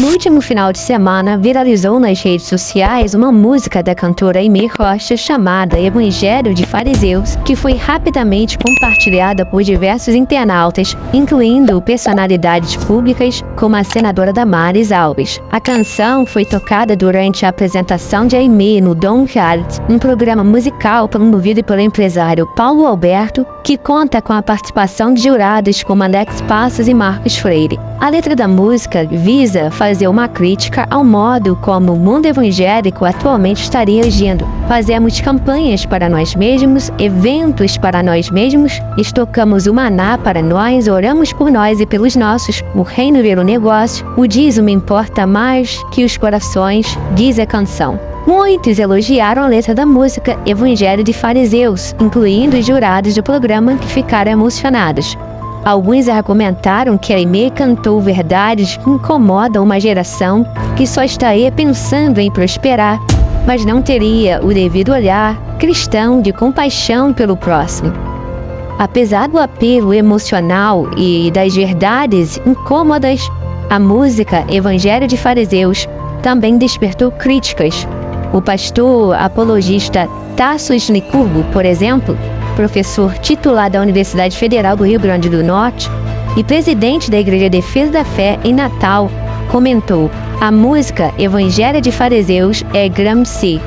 No último final de semana, viralizou nas redes sociais uma música da cantora Aimee Rocha chamada Evangelho de Fariseus, que foi rapidamente compartilhada por diversos internautas, incluindo personalidades públicas como a senadora Damares Alves. A canção foi tocada durante a apresentação de Aimee no Dom Reality, um programa musical promovido pelo empresário Paulo Alberto, que conta com a participação de jurados como Alex Passos e Marcos Freire. A letra da música visa fazer uma crítica ao modo como o mundo evangélico atualmente estaria agindo. Fazemos campanhas para nós mesmos, eventos para nós mesmos, estocamos o maná para nós, oramos por nós e pelos nossos, o reino vira um negócio, o dízimo importa mais que os corações, diz a canção. Muitos elogiaram a letra da música Evangelho de Fariseus, incluindo os jurados do programa que ficaram emocionados. Alguns argumentaram que Aimee cantou verdades que incomodam uma geração que só estaria pensando em prosperar, mas não teria o devido olhar cristão de compaixão pelo próximo. Apesar do apelo emocional e das verdades incômodas, a música Evangelho de Fariseus também despertou críticas. O pastor apologista Tassos Licurgo, por exemplo, professor titular da Universidade Federal do Rio Grande do Norte e presidente da Igreja Defesa da Fé em Natal, comentou: a música Evangelho de Fariseus é Gramsci.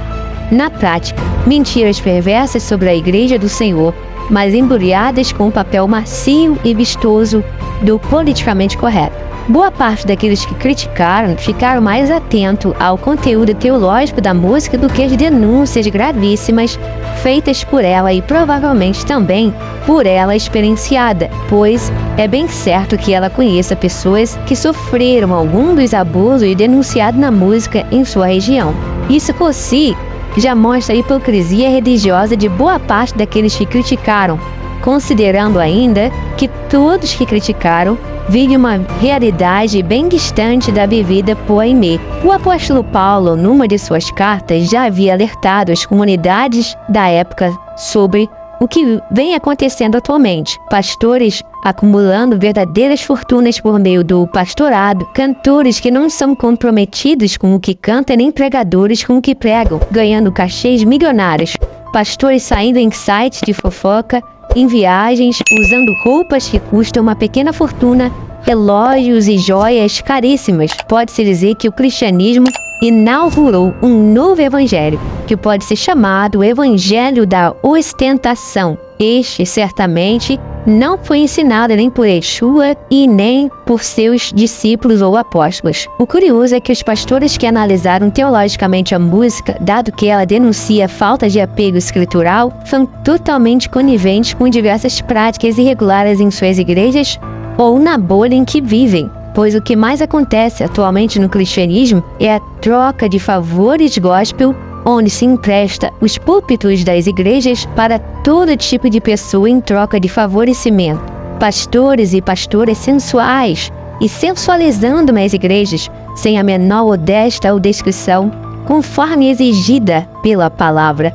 Na prática, mentiras perversas sobre a Igreja do Senhor, mas embrulhadas com o papel macio e vistoso do politicamente correto. Boa parte daqueles que criticaram ficaram mais atentos ao conteúdo teológico da música do que às denúncias gravíssimas feitas por ela e provavelmente também por ela experienciada, pois é bem certo que ela conheça pessoas que sofreram algum dos abusos e denunciados na música em sua região. Isso por si já mostra a hipocrisia religiosa de boa parte daqueles que criticaram, considerando ainda que todos que criticaram vivem uma realidade bem distante da vivida por Aimee. O apóstolo Paulo, numa de suas cartas, já havia alertado as comunidades da época sobre o que vem acontecendo atualmente. Pastores acumulando verdadeiras fortunas por meio do pastorado, cantores que não são comprometidos com o que cantam nem pregadores com o que pregam, ganhando cachês milionários. Pastores saindo em sites de fofoca, em viagens, usando roupas que custam uma pequena fortuna, relógios e joias caríssimas. Pode-se dizer que o cristianismo inaugurou um novo evangelho, que pode ser chamado o evangelho da ostentação. Este, certamente, não foi ensinado nem por Yeshua e nem por seus discípulos ou apóstolos. O curioso é que os pastores que analisaram teologicamente a música, dado que ela denuncia falta de apego escritural, são totalmente coniventes com diversas práticas irregulares em suas igrejas ou na bolha em que vivem. Pois o que mais acontece atualmente no cristianismo é a troca de favores gospel, onde se empresta os púlpitos das igrejas para todo tipo de pessoa em troca de favorecimento. Pastores e pastoras sensuais e sensualizando nas igrejas, sem a menor modéstia ou descrição, conforme exigida pela palavra.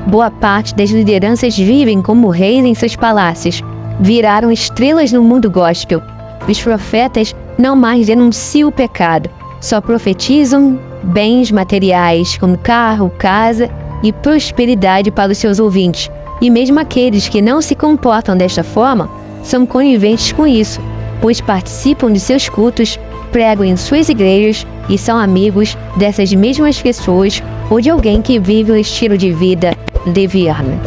Boa parte das lideranças vivem como reis em seus palácios, viraram estrelas no mundo gospel. Os profetas não mais denunciam o pecado, só profetizam bens materiais como carro, casa e prosperidade para os seus ouvintes. E mesmo aqueles que não se comportam desta forma são coniventes com isso, pois participam de seus cultos, pregam em suas igrejas e são amigos dessas mesmas pessoas ou de alguém que vive um estilo de vida leviano.